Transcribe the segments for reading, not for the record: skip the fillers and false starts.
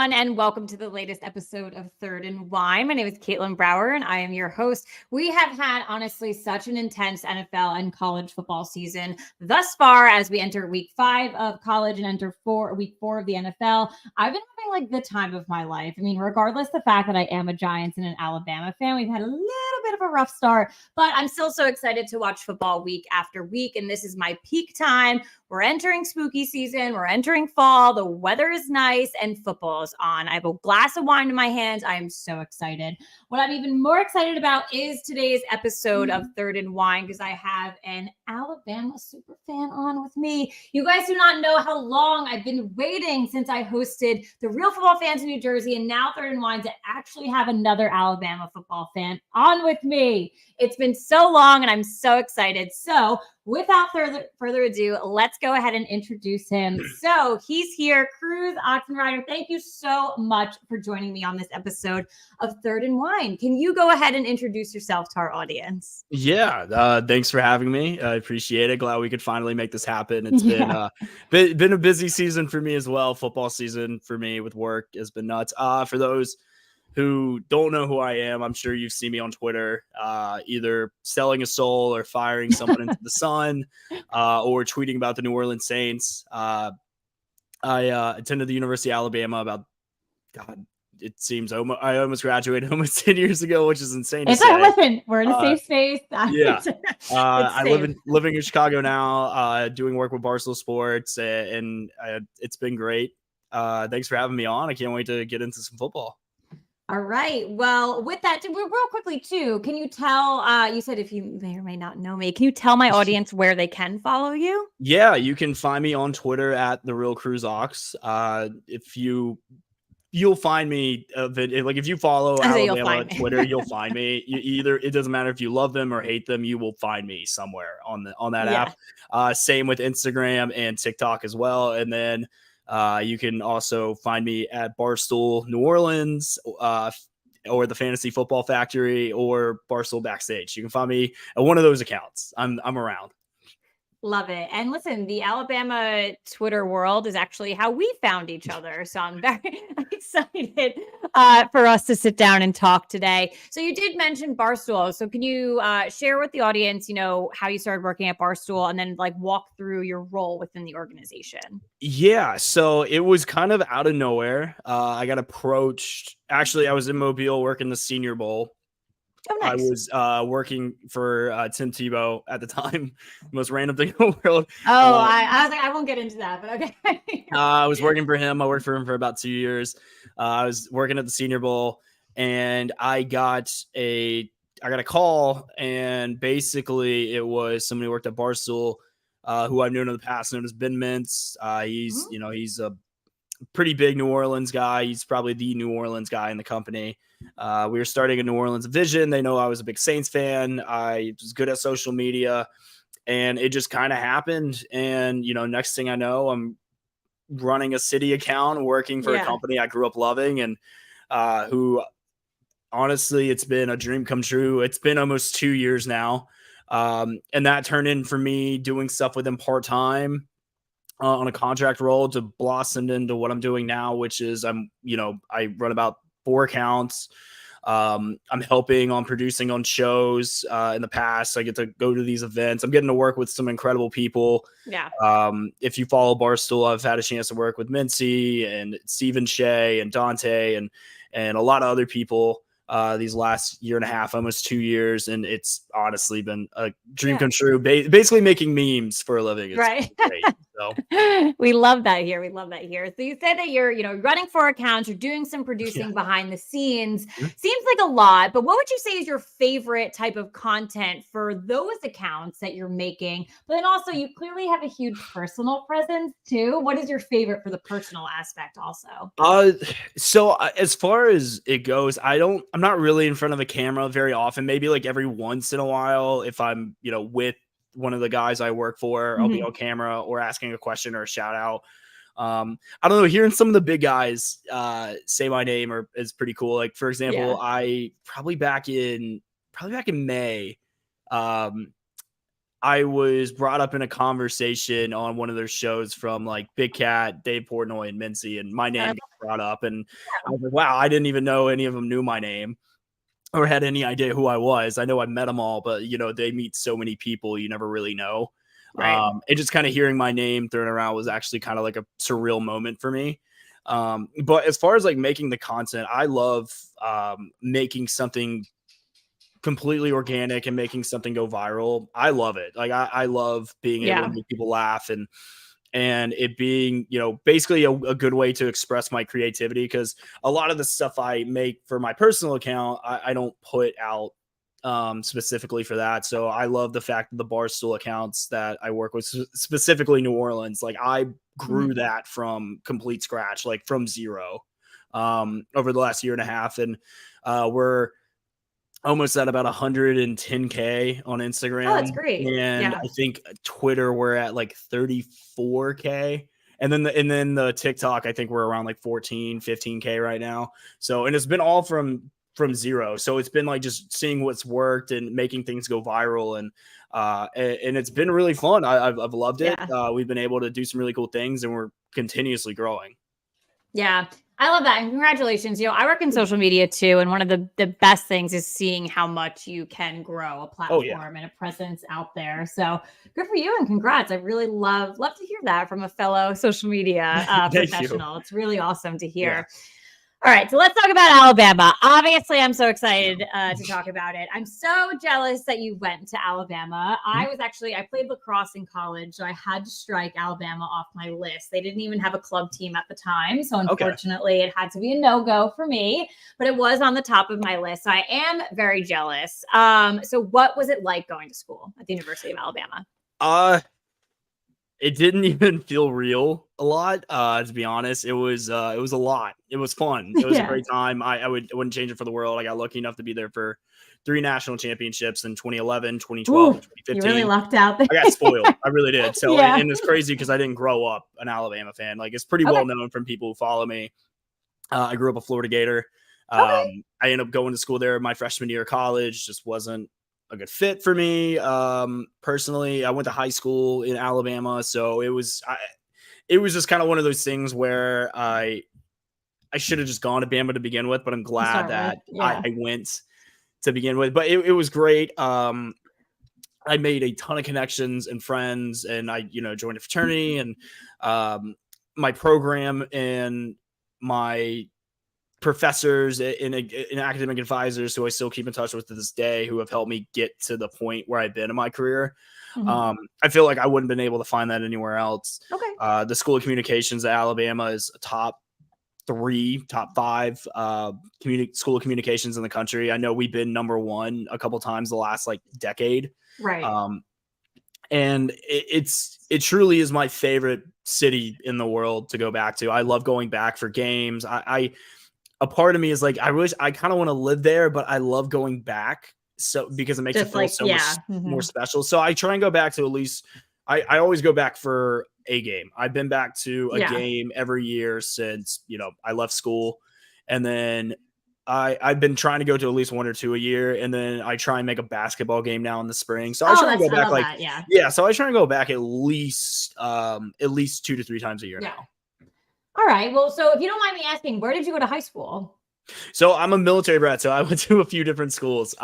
everyone, and welcome to the latest episode of Third and Wine. My name is Caitlin Brower, and I am your host. We have had, honestly, such an intense NFL and college football season thus far as we enter week 5 of college and enter week 4 of the NFL. I've been having the time of my life. I mean, regardless the fact that I am a Giants and an Alabama fan, we've had a little bit of a rough start, but I'm still so excited to watch football week after week, and this is my peak time. We're entering spooky season. We're entering fall. The weather is nice and football is on. I have a glass of wine in my hands. I am so excited. What I'm even more excited about is today's episode of Third and Wine because I have an Alabama super fan on with me. You guys do not know how long I've been waiting since I hosted the Real Football Fans in New Jersey and now Third and Wine to actually have another Alabama football fan on with me. It's been so long and I'm so excited. So without further ado, let's go ahead and introduce him. So he's here, Cruz Oxenreider. Thank you so much for joining me on this episode of Third and Wine. Can you go ahead and introduce yourself to our audience? Yeah, thanks for having me. I appreciate it. Glad we could finally make this happen. It's been a busy season for me as well. Football season for me with work has been nuts. For those who don't know who I am, I'm sure you've seen me on Twitter, either selling a soul or firing someone into the sun, or tweeting about the New Orleans Saints. I attended the University of Alabama it seems I almost graduated almost 10 years ago, which is insane to say. Listen, we're in a safe space. Yeah. I living in Chicago now, doing work with Barstool Sports, and it's been great. Thanks for having me on. I can't wait to get into some football. All right. Well, with that, real quickly too, can you tell, you said if you may or may not know me, can you tell my audience where they can follow you? Yeah, you can find me on Twitter at the Real Cruz Ox. If you'll find me, if you follow Alabama on Twitter, you'll find me. It doesn't matter if you love them or hate them, you will find me somewhere on that app. Same with Instagram and TikTok as well. And then you can also find me at Barstool New Orleans, or the Fantasy Football Factory, or Barstool Backstage. You can find me at one of those accounts. I'm around. Love it. And listen, the Alabama Twitter world is actually how we found each other. So I'm very excited for us to sit down and talk today. So you did mention Barstool. So can you share with the audience, how you started working at Barstool and then walk through your role within the organization? Yeah. So it was kind of out of nowhere. I got approached. Actually, I was in Mobile working the Senior Bowl. Oh, nice. I was working for Tim Tebow at the time, most random thing in the world. I was like, I won't get into that, but okay. I was working for him. I worked for him for about 2 years. I was working at the Senior Bowl, and I got a call, and basically it was somebody who worked at Barstool, who I've known in the past, known as Ben Mintz. He's a pretty big New Orleans guy. He's probably the New Orleans guy in the company. We were starting a New Orleans division. They know I was a big Saints fan. I was good at social media, and it just kind of happened. And, next thing I know, I'm running a city account, working for a company I grew up loving, and who honestly, it's been a dream come true. It's been almost 2 years now. And that turned in for me doing stuff with them part-time on a contract role to blossom into what I'm doing now, which is I run about 4 accounts. I'm helping on producing on shows in the past. I get to go to these events. I'm getting to work with some incredible people. Yeah. If you follow Barstool, I've had a chance to work with Mincy and Stephen Shea and Dante and a lot of other people these last year and a half, almost 2 years. And it's honestly been a dream come true. Basically making memes for a living. It's right. Great. So. We love that here. So you said that you're, running 4 accounts, you're doing some producing behind the scenes. Mm-hmm. Seems like a lot, but what would you say is your favorite type of content for those accounts that you're making? But then also you clearly have a huge personal presence too. What is your favorite for the personal aspect also? So as far as it goes, I'm not really in front of a camera very often, maybe every once in a while, if I'm, with one of the guys I work for, I'll be on camera or asking a question or a shout out. I don't know, hearing some of the big guys say my name is pretty cool. For example, I probably back in May, I was brought up in a conversation on one of their shows from like Big Cat, Dave Portnoy, and Mincy, and my name got brought up, and I was like, wow, I didn't even know any of them knew my name or had any idea who I was. I know I met them all, but they meet so many people you never really know. Right. And just kind of hearing my name thrown around was actually kind of like a surreal moment for me. But as far as like making the content, I love making something completely organic and making something go viral. I love it. Like I love being able to make people laugh and it being, basically a good way to express my creativity, because a lot of the stuff I make for my personal account, I don't put out specifically for that. So I love the fact that the Barstool accounts that I work with, specifically New Orleans, like I grew that from complete scratch, like from zero over the last year and a half. And we're almost at about 110K on Instagram. Oh, that's great. And I think Twitter we're at like 34K. And then the TikTok, I think we're around like 15K right now. So, and it's been all from zero. So it's been like just seeing what's worked and making things go viral. And it's been really fun. I've loved it. We've been able to do some really cool things, and we're continuously growing. Yeah. I love that. And congratulations. I work in social media too. And one of the best things is seeing how much you can grow a platform and a presence out there. So good for you and congrats. I really love to hear that from a fellow social media professional. It's really awesome to hear. Yeah. All right, so let's talk about Alabama. Obviously, I'm so excited to talk about it. I'm so jealous that you went to Alabama. I played lacrosse in college, so I had to strike Alabama off my list. They didn't even have a club team at the time, so unfortunately, it had to be a no-go for me, but it was on the top of my list, so I am very jealous. So what was it like going to school at the University of Alabama? It didn't even feel real a lot, to be honest. It was a lot. It was fun. It was a great time. I wouldn't change it for the world. I got lucky enough to be there for 3 national championships in 2011, 2012, and 2015. You really lucked out there. I got spoiled. I really did. So, and it's crazy because I didn't grow up an Alabama fan. Like, it's pretty well known from people who follow me. I grew up a Florida Gator. I ended up going to school there my freshman year of college. Just wasn't a good fit for me. Personally, I went to high school in Alabama, so it was just kind of one of those things where I should have just gone to Bama to begin with, but I'm glad that I went to begin with. But it was great. I made a ton of connections and friends, and I joined a fraternity, and my program and my professors and academic advisors who I still keep in touch with to this day, who have helped me get to the point where I've been in my career. I feel like I wouldn't have been able to find that anywhere else. The School of Communications at Alabama is a top 5 School of Communications in the country. I know we've been number 1 a couple times the last like decade. Right. And it truly is my favorite city in the world to go back to. I love going back for games. A part of me is like, I kind of want to live there, but I love going back. So because it makes it feel so much more special. So I try and go back to at least, I always go back for a game. I've been back to a game every year since, I left school. And then I've been trying to go to at least 1 or 2 a year. And then I try and make a basketball game now in the spring. So I try and go back so I try and go back at least 2 to 3 times a year now. All right. Well, so if you don't mind me asking, where did you go to high school? So I'm a military brat, so I went to a few different schools.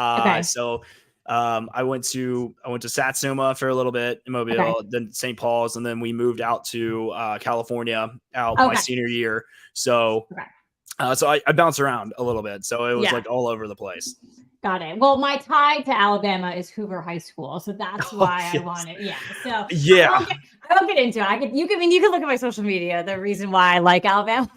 So I went to Satsuma for a little bit in Mobile, then St. Paul's, and then we moved out to California my senior year. So so I bounced around a little bit. So it was like all over the place. Got it. Well, my tie to Alabama is Hoover High School, so that's why I want it. Yeah. So I won't get into it. You can look at my social media. The reason why I like Alabama.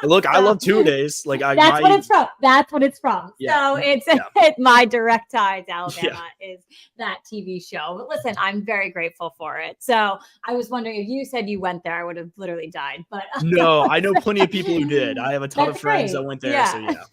Look, I love two-a-days. Like that's what it's from. That's what it's from. Yeah. So it's my direct tie to Alabama is that TV show. But listen, I'm very grateful for it. So I was wondering if you said you went there, I would have literally died. But no, I know plenty of people who did. I have a ton of friends that went there. Yeah. So yeah.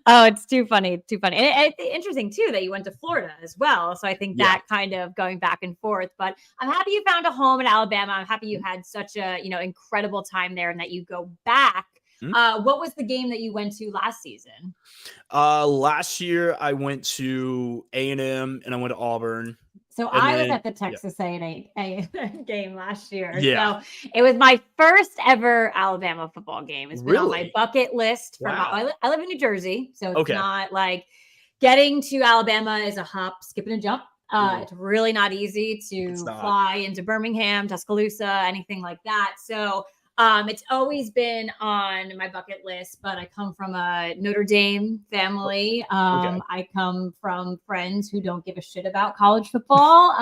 Oh, it's too funny. Too funny. And it's interesting too that you went to Florida as well. So I think that kind of going back and forth, but I'm happy you found a home in Alabama. I'm happy you had such a, incredible time there and that you go back. What was the game that you went to last season? Last year I went to A&M and I went to Auburn. So And I was then, at the Texas A&A game last year. yeah. So it was my first ever Alabama football game. It's been on my Really? bucket list for Wow. I live in New Jersey, so it's Okay. not like getting to Alabama is a hop, skip, and a jump. Mm, It's really not easy it's to not. fly into Birmingham, Tuscaloosa, anything like that. So it's always been on my bucket list, but I come from a Notre Dame family. Okay. I come from friends who don't give a shit about college football.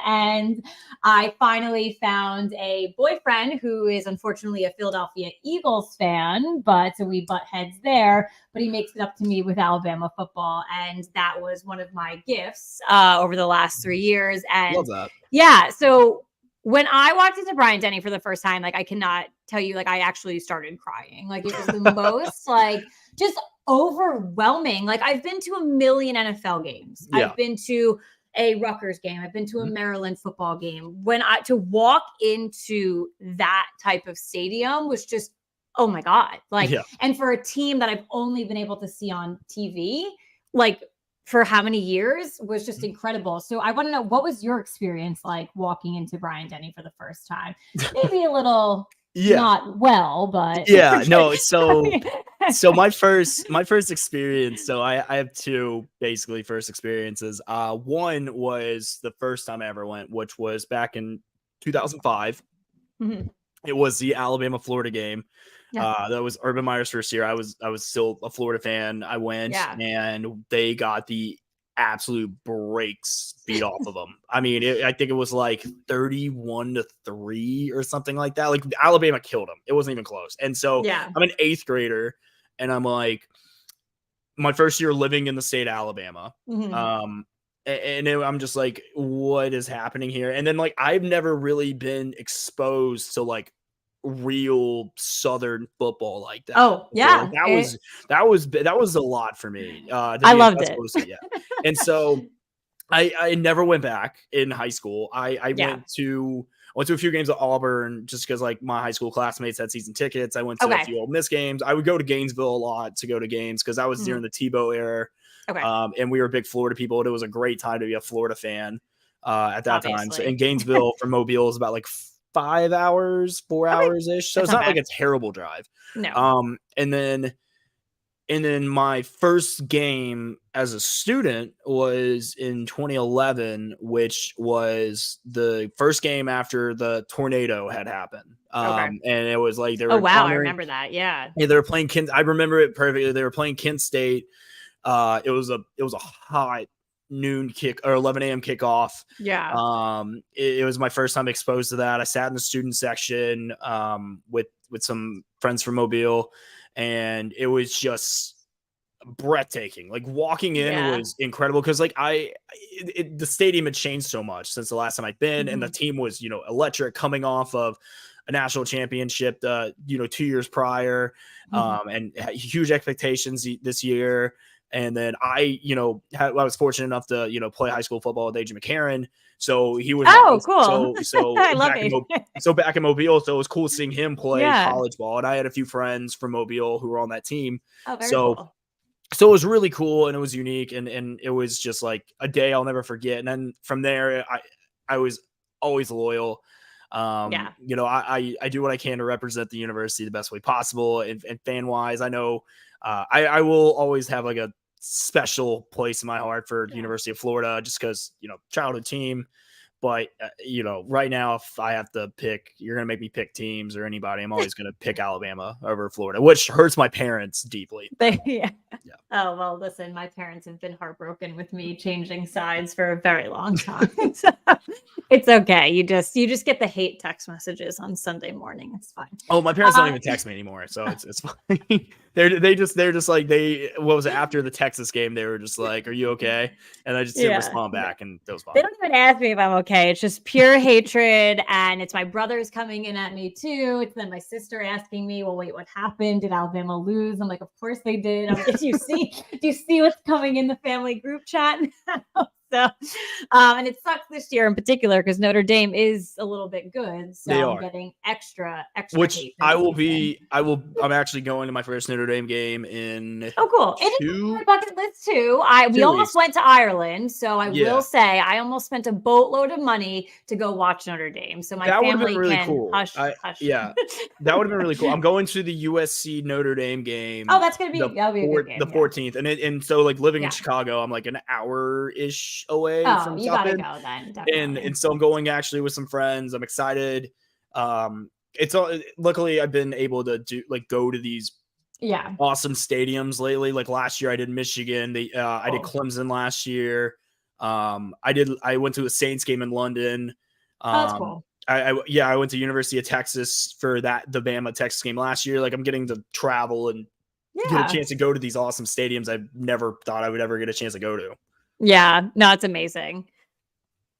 And I finally found a boyfriend who is unfortunately a Philadelphia Eagles fan, but so we butt heads there, but he makes it up to me with Alabama football. And that was one of my gifts over the last 3 years. Love And that. yeah, so when I walked into Bryant Denny for the first time, like I cannot tell you, like I actually started crying. Like it was the most like just overwhelming. Like I've been to a million NFL games. Yeah. I've been to a Rutgers game. I've been to a Mhm. Maryland football game. When I to walk into that type of stadium was just, oh my God. Like, Yeah. and for a team that I've only been able to see on TV, like for how many years was just incredible. So I want to know, what was your experience like walking into Bryant Denny for the first time? Maybe a little Yeah. not well, but Yeah. No. So my first experience. So I have two basically first experiences. One was the first time I ever went, which was back in 2005. Mhm. It was the Alabama Florida game. Yeah. That was Urban Meyer's first year. I was still a Florida fan. I went Yeah. and they got the absolute brakes beat off of them. I mean, I think it was like 31-3 or something like that. Like Alabama killed them. It wasn't even close. And so Yeah. I'm an eighth grader, and I'm like, my first year living in the state of Alabama. Mhm. I'm just like, what is happening here? And then like I've never really been exposed to like real Southern football like that Oh, before. Like yeah. that was a lot for me. To I be loved that's it. supposed to, yeah. And so I never went back in high school. I Yeah. went to a few games at Auburn just because like my high school classmates had season tickets. I went to a Okay. few Ole Miss games. I would go to Gainesville a lot to go to games because that was during Mhm. the Tebow era. Okay. And we were big Florida people. And it was a great time to be a Florida fan at that time. So in Obviously. Gainesville from Mobile is about like 5 hours, 4 Okay. hours ish. So That's it's not not like bad. a terrible drive. No. And then my first game as a student was in 2011, which was the first game after the tornado had happened. Okay. And it was like they Oh were wow, I honoring. remember that. Yeah. Yeah, they were playing Kent. I remember it perfectly. They were playing Kent State. It was a hot noon kick or 11 a.m. kickoff. Yeah. It was my first time exposed to that. I sat in the student section with some friends from Mobile, and it was just breathtaking. Like walking in Yeah. was incredible because like the stadium had changed so much since the last time I'd been, and the Mhm. team was electric, coming off of a national championship 2 years prior, Mhm. and had huge expectations this year. And then I was fortunate enough to play high school football with AJ McCarron, so he was Oh, cool. so I love back in it. back in Mobile, so it was cool seeing him play Yeah. college ball, and I had a few friends from Mobile who were on that team, Oh, very so cool. it was really cool and it was unique, and it was just like a day I'll never forget. And then from there, I was always loyal. Yeah. I do what I can to represent the university the best way possible, and fan wise, I know I will always have like a special place in my heart for the Yeah. University of Florida, just because childhood team. But right now, if I have to pick, you're gonna make me pick teams or anybody. I'm always gonna pick Alabama over Florida, which hurts my parents deeply. Yeah. Yeah. Oh, well, listen, my parents have been heartbroken with me changing sides for a very long time. So it's okay. You just get the hate text messages on Sunday morning. It's fine. Oh, my parents don't Uh, even text me anymore, so it's fine. they're just like what was it, after the Texas game? They were just like, "Are you okay?" And I just didn't yeah. respond back, and that was They fine. don't even ask me if I'm okay. It's just pure hatred. And it's my brothers coming in at me too. It's then my sister asking me, well, wait, what happened? Did Alabama lose? I'm like, of course they did. I'm like, do you see what's coming in the family group chat now? So, and it sucks this year in particular because Notre Dame is a little bit good. So They I'm are. getting extra Which hate. I'm actually going to my first Notre Dame game in Oh, cool. It is on my bucket list too. We 2 almost weeks. went to Ireland. So I Yeah. will say I almost spent a boatload of money to go watch Notre Dame. So my That would have family been really can cool. hush. Yeah, that would have been really cool. I'm going to the USC Notre Dame game. Oh, that'll be a good game. The 14th, and so like living in Yeah. Chicago, I'm like an hour-ish away Oh, from you gotta something. go then. Definitely. And so I'm going actually with some friends. I'm excited. It's all luckily I've been able to go to these awesome stadiums lately. Like last year I did Michigan. I did Clemson last year. I went to a Saints game in London. That's cool. I went to University of Texas for the Bama Texas game last year. Like I'm getting to travel and get a chance to go to these awesome stadiums I never thought I would ever get a chance to go to. Yeah, no, it's amazing.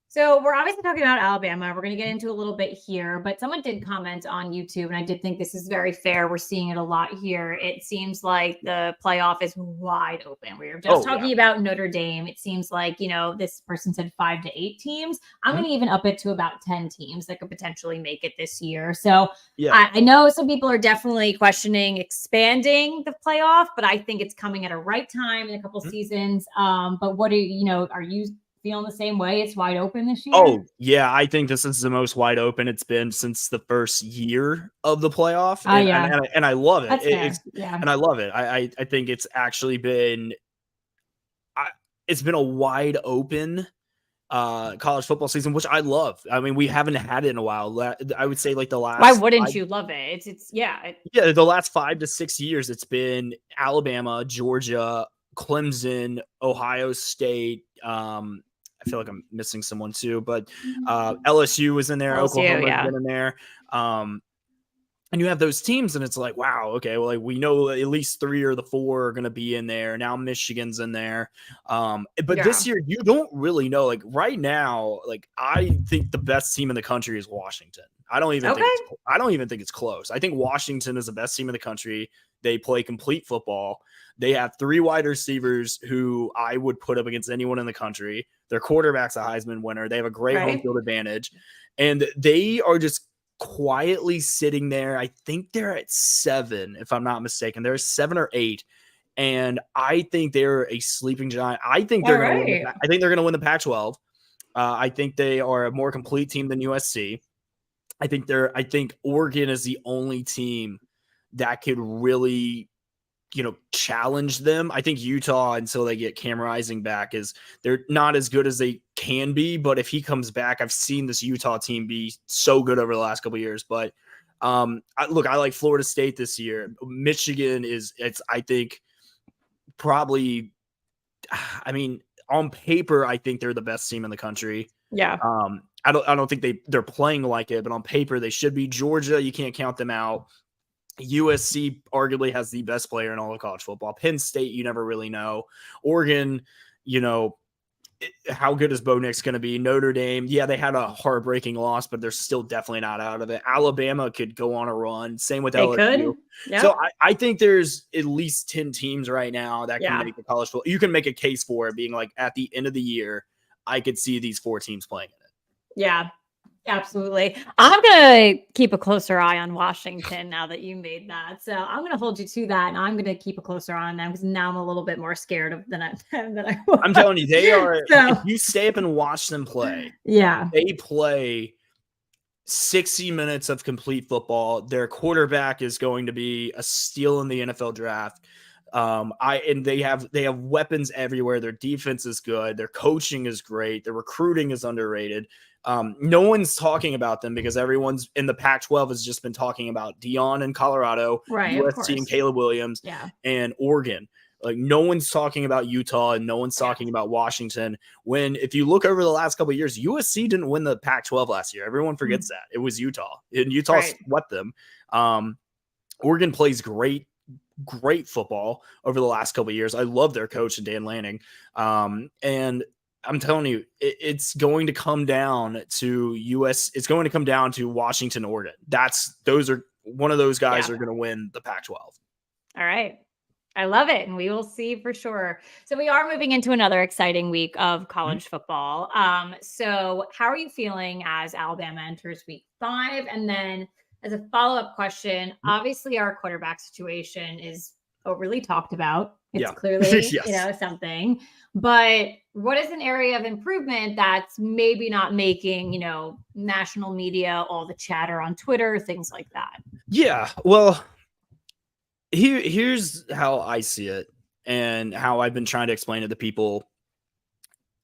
So we're obviously talking about Alabama. We're going to get into a little bit here, but someone did comment on YouTube, and I did think this is very fair. We're seeing it a lot here. It seems like the playoff is wide open. We were just talking about Notre Dame. It seems like, this person said 5 to 8 teams. I'm going to even up it to about 10 teams that could potentially make it this year. So I know some people are definitely questioning expanding the playoff, but I think it's coming at a right time in a couple seasons. But what are you feeling the same way? It's wide open this year? Oh, yeah. I think this is the most wide open it's been since the first year of the playoff. And I love it. And I love it. I think it's actually been it's been a wide open college football season, which I love. I mean, we haven't had it in a while. I would say like the last. Why wouldn't you love it? The last 5 to 6 years, it's been Alabama, Georgia, Clemson, Ohio State. I feel like I'm missing someone too, but LSU was in there. Oklahoma has been in there. And you have those teams and it's like, wow, okay, well, like we know at least 3 or the 4 are going to be in there. Now Michigan's in there. But this year you don't really know. Like right now, like I think the best team in the country is Washington. I don't even think it's close. I think Washington is the best team in the country. They play complete football. They have 3 wide receivers who I would put up against anyone in the country. Their quarterback's a Heisman winner. They have a great home field advantage. And they are just quietly sitting there. I think they're at 7, if I'm not mistaken. They're 7 or 8. And I think they're a sleeping giant. I think they're going to win the Pac-12. I think they are a more complete team than USC. I think Oregon is the only team that could really challenge them. I think Utah, until they get Cam Rising back, they're not as good as they can be. But if he comes back, I've seen this Utah team be so good over the last couple of years. But I like Florida State this year. Michigan I think probably, I mean, on paper, I think they're the best team in the country. Yeah. I don't think they're playing like it, but on paper they should be. Georgia, you can't count them out. USC arguably has the best player in all of college football. Penn State, you never really know. Oregon, how good is Bo Nix going to be? Notre Dame, they had a heartbreaking loss, but they're still definitely not out of it. Alabama could go on a run. Same with LSU. Yep. So I think there's at least 10 teams right now that can make the college football. You can make a case for it being like at the end of the year, I could see these 4 teams playing in it. Yeah. Absolutely. I'm going to keep a closer eye on Washington now that you made that. So I'm going to hold you to that. And I'm going to keep a closer eye on them because now I'm a little bit more scared than I was. I'm telling you, they are. If you stay up and watch them play, they play 60 minutes of complete football. Their quarterback is going to be a steal in the NFL draft. And they have weapons everywhere. Their defense is good. Their coaching is great. Their recruiting is underrated. No one's talking about them because everyone's in the Pac-12 has just been talking about Deion in Colorado, USC and Caleb Williams, and Oregon. Like no one's talking about Utah and no one's talking about Washington. When if you look over the last couple of years, USC didn't win the Pac-12 last year. Everyone forgets that. It was Utah, and Utah swept them. Oregon plays great football over the last couple of years. I love their coach, Dan Lanning. And I'm telling you, it's going to come down to It's going to come down to Washington, Oregon. One of those guys are going to win the Pac-12. All right. I love it. And we will see for sure. So we are moving into another exciting week of Mhm. college football. So how are you feeling as Alabama enters week 5? And then as a follow-up question, obviously our quarterback situation is overly talked about. It's Yeah. clearly, Yes. something. But what is an area of improvement that's maybe not making, national media, all the chatter on Twitter, things like that? Yeah. Well, here's how I see it and how I've been trying to explain it to people.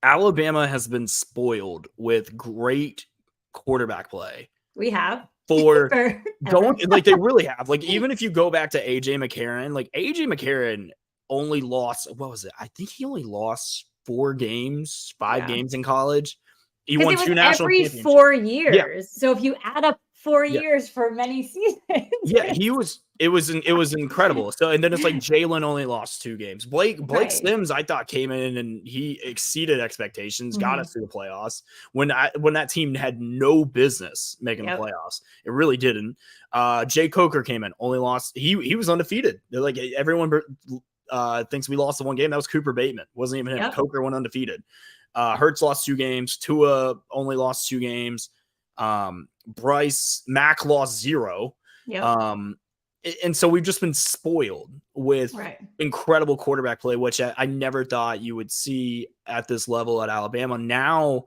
Alabama has been spoiled with great quarterback play We have for forever. going like they really have. Like even if you go back to AJ McCarron, like AJ McCarron only lost what was it? I think he only lost 4 games, 5 Yeah. games in college. He Because won it was 2 national every championships. 4 Yeah. years. So if you add up 4 Yeah. years for many seasons. Yeah, it was incredible. So and then it's like Jalen only lost 2 games. Blake Right. Sims, I thought came in and he exceeded expectations, got Mhm. us to the playoffs when that team had no business making the Yep. playoffs. It really didn't. Jay Coker came in, only lost. He was undefeated. They're like everyone thinks we lost the one game. That was Cooper Bateman. Wasn't even him. Yep. Coker went undefeated. Hurts lost 2 games. Tua only lost 2 games. Bryce Mack lost 0. Yep. And so we've just been spoiled with Right. incredible quarterback play, which I never thought you would see at this level at Alabama. Now,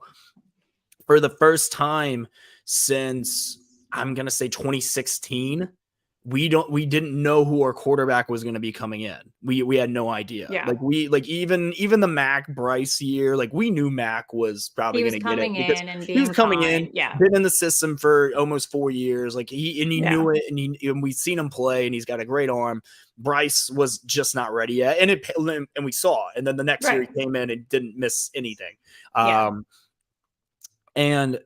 for the first time since I'm gonna say 2016, we didn't know who our quarterback was going to be coming in. We had no idea. Yeah. Even the Mac Bryce year, like we knew Mac was probably He was going to get it coming because in and he was being coming in, fine. Yeah. been in the system for almost 4 years. Like he Yeah. knew it, and we've seen him play, and he's got a great arm. Bryce was just not ready yet, and we saw. And then the next year Right. he came in and didn't miss anything. Yeah. And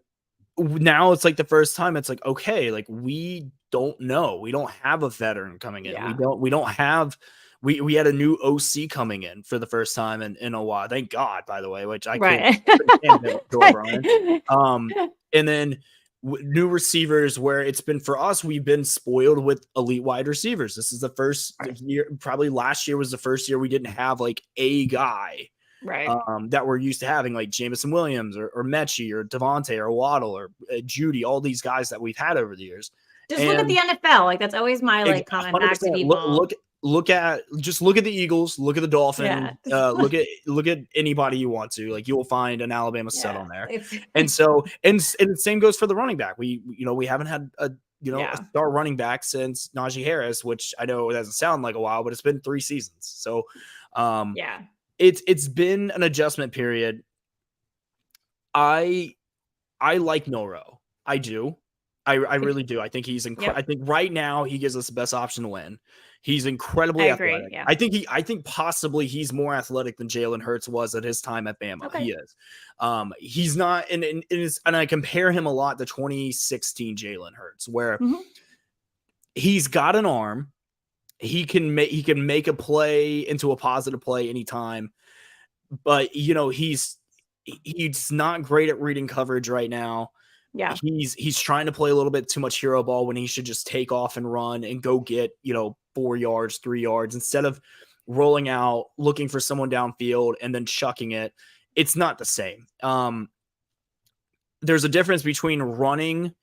now it's like the first time it's like, okay, like we don't know. We don't have a veteran coming in. Yeah. We don't have we had a new OC coming in for the first time in a while. Thank God, by the way, which I Right. couldn't stand it with Joe O'Brien. And then new receivers where it's been for us, we've been spoiled with elite wide receivers. This is the first year, probably last year was the first year we didn't have like a guy Right. that we're used to having, like Jameson Williams or Mechie or Devontae or Waddle or Judy, all these guys that we've had over the years. Just look at the NFL. Like that's always my like comment back to 100%. people. Look at the Eagles, look at the Dolphins, Yeah. look at anybody you want to. Like you will find an Alabama set on there. It's And so and the same goes for the running back. We haven't had a star running back since Najee Harris, which I know it doesn't sound like a while, but it's been 3 seasons. So yeah. it's been an adjustment period. I like Milroe. I do. I really do. I think he's I think right now he gives us the best option to win. He's incredibly athletic. Yeah. I think possibly he's more athletic than Jalen Hurts was at his time at Bama. Okay. He is. He's not, and I compare him a lot to 2016 Jalen Hurts, where he's got an arm. He can make a play into a positive play anytime, but he's not great at reading coverage right now. Yeah. He's trying to play a little bit too much hero ball when he should just take off and run and go get 4 yards, 3 yards instead of rolling out, looking for someone downfield and then chucking it. It's not the same. There's a difference between running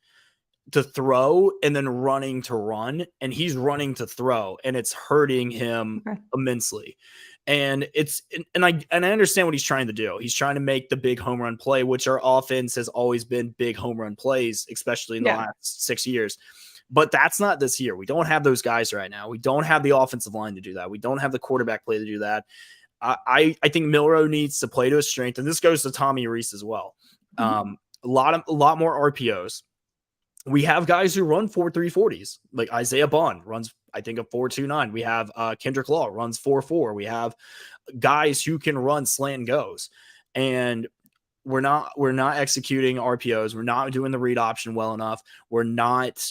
to throw and then running to run, and he's running to throw, and it's hurting him immensely. And I understand what he's trying to do. He's trying to make the big home run play, which our offense has always been big home run plays, especially in the last 6 years. But that's not this year. We don't have those guys right now. We don't have the offensive line to do that. We don't have the quarterback play to do that. I think Milroe needs to play to his strength, and this goes to Tommy Reese as well. A lot more RPOs. We have guys who run 4.3 40s, like Isaiah Bond runs, I think, a 4.29. We have Kendrick Law runs 4.4. We have guys who can run slant and goes, and we're not executing RPOs. We're not doing the read option well enough. We're not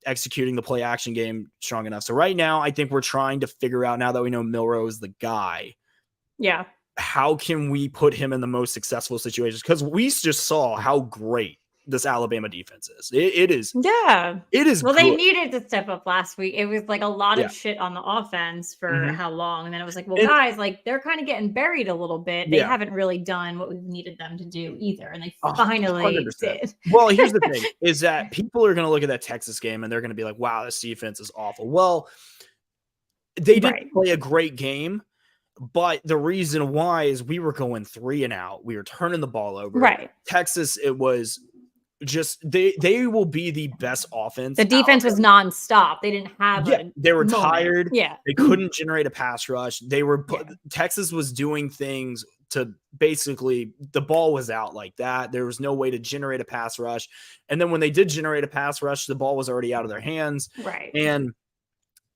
executing the play action game strong enough. So right now, I think we're trying to figure out, now that we know Milroe is the guy. Yeah. How can we put him in the most successful situations? Because we just saw how great this Alabama defense is. It is. Yeah. It is. Well, good. they needed to step up last week. It was like a lot Yeah. of shit on the offense for Mhm. how long. And then it was like, well, And- guys, like they're kind of getting buried a little bit. They Yeah. haven't really done what we've needed them to do either. And they 100%. finally did. Well, here's the thing is that people are going to look at that Texas game and they're going to be like, wow, this defense is awful. Well, they didn't play a great game. But the reason why is we were going 3 and out. We were turning the ball over. Right. Texas, it was just they will be the best offense. The defense was nonstop. They didn't have they were moment. tired. Yeah. They couldn't generate a pass rush. They were Texas was doing things to basically the ball was out like that. There was no way to generate a pass rush. And then when they did generate a pass rush, the ball was already out of their hands. Right. And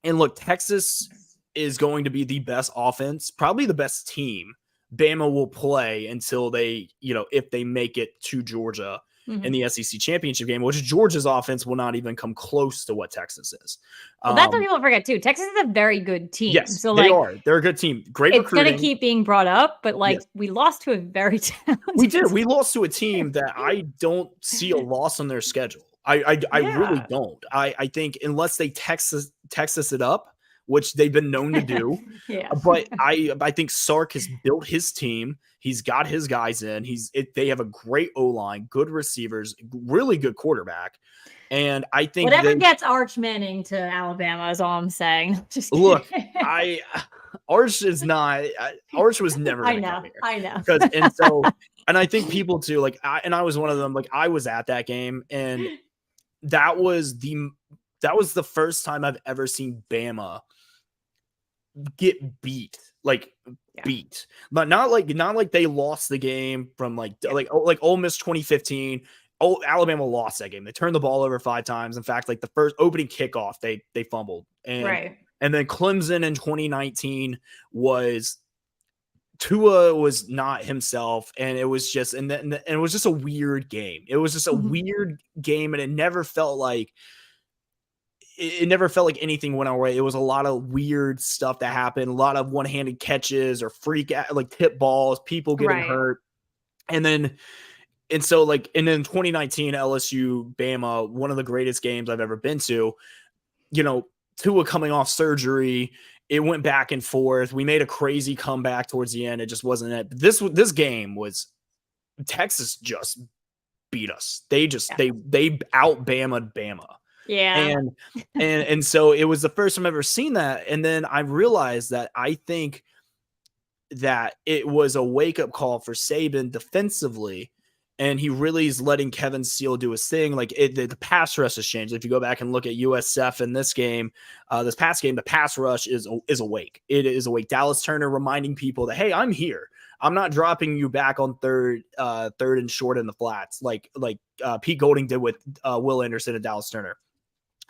look, Texas is going to be the best offense, probably the best team Bama will play until they, if they make it to Georgia in the SEC championship game, which Georgia's offense will not even come close to what Texas is. Well, that's what people forget too. Texas is a very good team. Yes, so they are. They're a good team. Great recruiting. It's going to keep being brought up, but we lost to a very talented. We did. We lost to a team that I don't see a loss on their schedule. I really don't. I think unless they Texas it up, which they've been known to do. But I think Sark has built his team. He's got his guys in. They have a great O-line, good receivers, really good quarterback. And I think whatever gets Arch Manning to Alabama is all I'm saying. Just look, Arch is not. Arch was never. I know. And I think people too. Like, I was one of them. Like, I was at that game, and that was the first time I've ever seen Bama get beat, beat, but not like they lost the game from like Ole Miss 2015. Alabama lost that game. They turned the ball over 5 times. In fact, like the first opening kickoff, they fumbled, and then Clemson in 2019 was Tua was not himself, and it was just and it was just a weird game. It was just a weird game, and it never felt like anything went our way. It was a lot of weird stuff that happened, a lot of one-handed catches or tip balls, people getting hurt. And then 2019 LSU Bama, one of the greatest games I've ever been to, Tua coming off surgery, it went back and forth. We made a crazy comeback towards the end. It just wasn't it. But this game was Texas just beat us. They out Bama'd Bama. Yeah. And so it was the first time I've ever seen that. And then I realized that I think that it was a wake-up call for Saban defensively. And he really is letting Kevin Steele do his thing. Like the pass rush has changed. If you go back and look at USF in this game, this past game, the pass rush is awake. It is awake. Dallas Turner reminding people that, hey, I'm here. I'm not dropping you back on third and short in the flats like Pete Golding did with Will Anderson and Dallas Turner.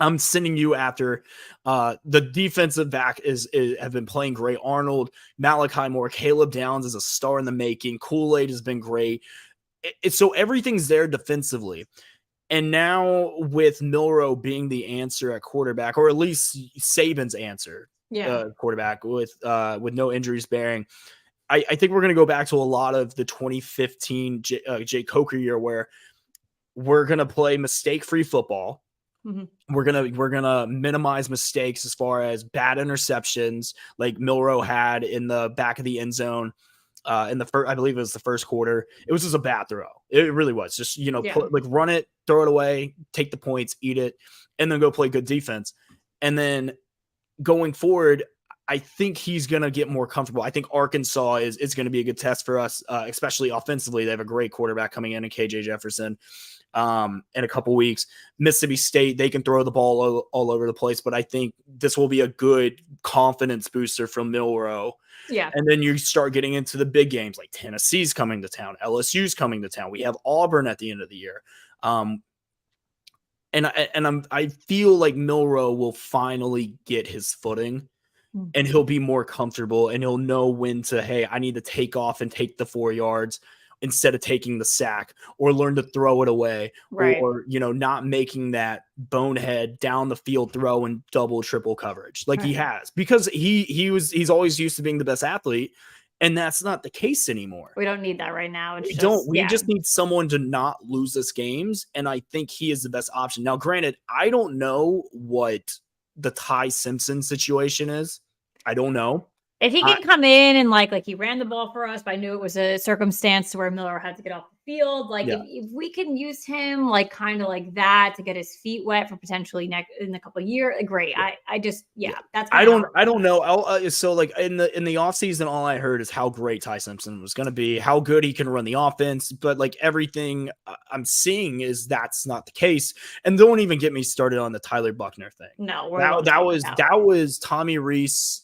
I'm sending you after the defensive back have been playing great. Arnold, Malachi Moore, Caleb Downs is a star in the making. Kool-Aid has been great. So everything's there defensively. And now with Milroe being the answer at quarterback, or at least Saban's answer quarterback with no injuries bearing, I think we're going to go back to a lot of the 2015 Jay Coker year where we're going to play mistake-free football. Mm-hmm. We're gonna minimize mistakes as far as bad interceptions like Milroe had in the back of the end zone in the first, I believe it was the first quarter. It was just a bad throw. It really was just run it, throw it away, take the points, eat it, and then go play good defense. And then going forward, I think he's gonna get more comfortable. I think Arkansas is going to be a good test for us, especially offensively. They have a great quarterback coming in KJ Jefferson. In a couple weeks. Mississippi State, they can throw the ball all over the place, but I think this will be a good confidence booster from Milroe. Yeah. And then you start getting into the big games like Tennessee's coming to town, LSU's coming to town. We have Auburn at the end of the year. I feel like Milroe will finally get his footing and he'll be more comfortable and he'll know when to, hey, I need to take off and take the 4 yards instead of taking the sack, or learn to throw it away, or not making that bonehead down the field throw and double triple coverage like he has, because he's always used to being the best athlete, And that's not the case anymore. We don't need that right now. We don't. We just need someone to not lose us games. And I think he is the best option. Now, granted, I don't know what the Ty Simpson situation is. I don't know. If he can come in and like he ran the ball for us, but I knew it was a circumstance where Miller had to get off the field. Like if we can use him like kind of like that to get his feet wet for potentially in a couple of years, great. I just that's I don't know. So like in the offseason, all I heard is how great Ty Simpson was going to be, how good he can run the offense, but like everything I'm seeing is that's not the case. And don't even get me started on the Tyler Buckner thing. No, that was Tommy Rees,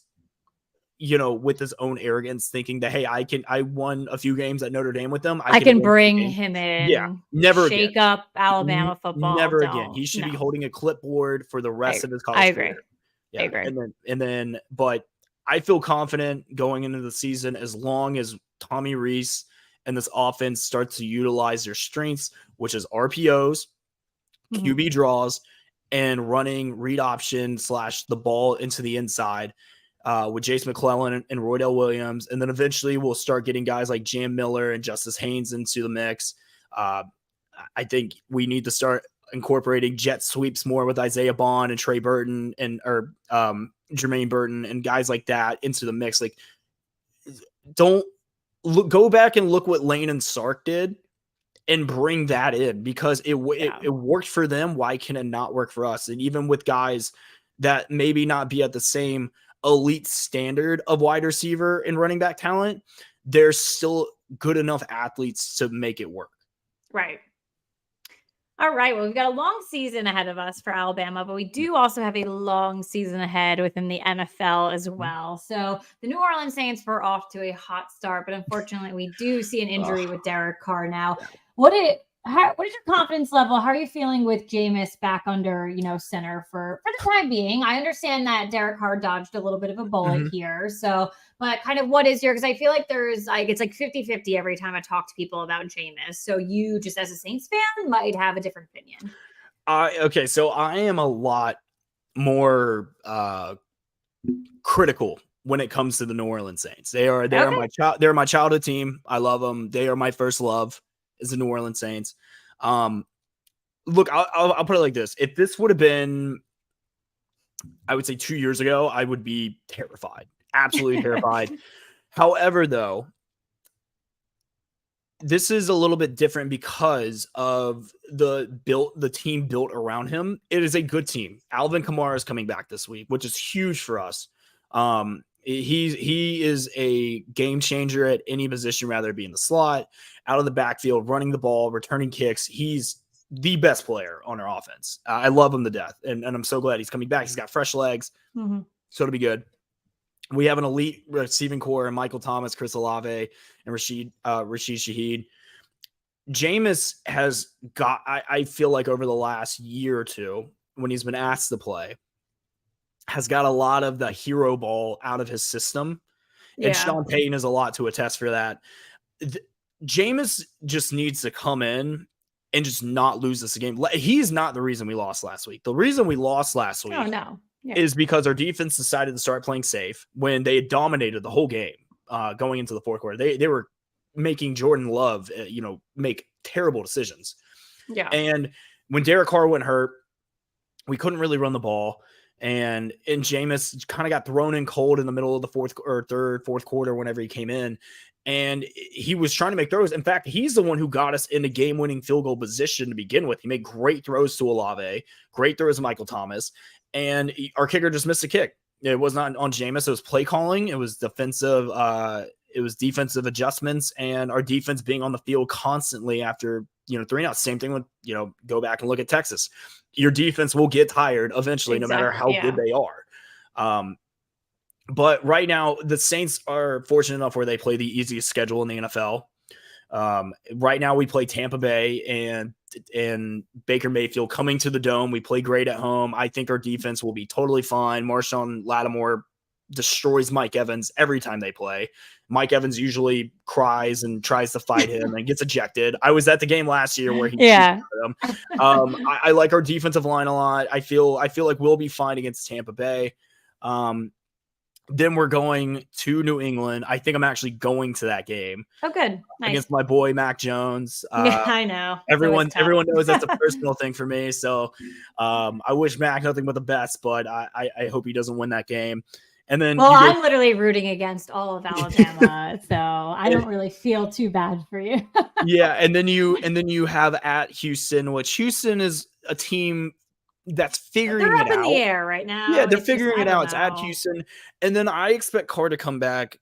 with his own arrogance, thinking that, hey, I won a few games at Notre Dame with them. I can bring him in. Yeah, never shake up Alabama football. Never again. He should be holding a clipboard for the rest of his college career. Yeah, I agree. And then, but I feel confident going into the season as long as Tommy Rees and this offense starts to utilize their strengths, which is RPOs, QB draws, and running read option / the ball into the inside. With Jace McClellan and Roydell Williams. And then eventually we'll start getting guys like Jam Miller and Justice Haynes into the mix. I think we need to start incorporating jet sweeps more with Isaiah Bond and Trey Burton or Jermaine Burton and guys like that into the mix. Like, go back and look what Lane and Sark did and bring that in, because it worked for them. Why can it not work for us? And even with guys that maybe not be at the same elite standard of wide receiver and running back talent, they're still good enough athletes to make it work. Right. All right. Well, we've got a long season ahead of us for Alabama, but we do also have a long season ahead within the NFL as well. So the New Orleans Saints were off to a hot start, but unfortunately we do see an injury with Derek Carr now. What is your confidence level? How are you feeling with Jameis back under, center for the time being? I understand that Derek Carr dodged a little bit of a bullet here. So, but kind of what is because I feel like it's like 50-50 every time I talk to people about Jameis. So you just as a Saints fan might have a different opinion. Okay. So I am a lot more critical when it comes to the New Orleans Saints. They're my childhood team. I love them. They are my first love. Is the New Orleans Saints. Look, I'll put it like this. If this would have been, I would say 2 years ago, I would be terrified, absolutely terrified. However, though, this is a little bit different because of the team built around him. It is a good team. Alvin Kamara is coming back this week, which is huge for us. He is a game changer at any position, rather it be in the slot, out of the backfield, running the ball, returning kicks. He's the best player on our offense. I love him to death, and I'm so glad he's coming back. He's got fresh legs, so it'll be good. We have an elite receiving core in Michael Thomas, Chris Olave, and Rashid Shaheed. Jameis has got, I feel like over the last year or two, when he's been asked to play, has got a lot of the hero ball out of his system. And Sean Payton is a lot to attest for that. Jameis just needs to come in and just not lose this game. He's not the reason we lost last week. The reason we lost last week is because our defense decided to start playing safe when they had dominated the whole game going into the fourth quarter. They were making Jordan Love, make terrible decisions. Yeah. And when Derek Carr went hurt, we couldn't really run the ball. And Jameis kind of got thrown in cold in the middle of the fourth quarter whenever he came in. And he was trying to make throws. In fact, he's the one who got us in the game-winning field goal position to begin with. He made great throws to Olave, great throws to Michael Thomas, and our kicker just missed a kick. It was not on Jameis. It was play calling. It was defensive. It was defensive adjustments, and our defense being on the field constantly after 3 outs. Same thing with go back and look at Texas. Your defense will get tired eventually, no matter how good they are. But right now, the Saints are fortunate enough where they play the easiest schedule in the NFL. Right now, we play Tampa Bay and Baker Mayfield coming to the Dome. We play great at home. I think our defense will be totally fine. Marshawn Lattimore destroys Mike Evans every time they play. Mike Evans usually cries and tries to fight him and gets ejected. I was at the game last year where he him. I like our defensive line a lot. I feel like we'll be fine against Tampa Bay. Then we're going to New England. I think I'm actually going to that game. Oh, good. Nice. Against my boy Mac Jones. Yeah, I know. Everyone knows that's a personal thing for me. So I wish Mac nothing but the best, but I hope he doesn't win that game. And then, well, I'm literally rooting against all of Alabama, so I don't really feel too bad for you. Yeah, and then you have at Houston, which Houston is a team that's figuring it out. They're up in the air right now. Yeah, they're figuring it out. It's at Houston, and then I expect Carr to come back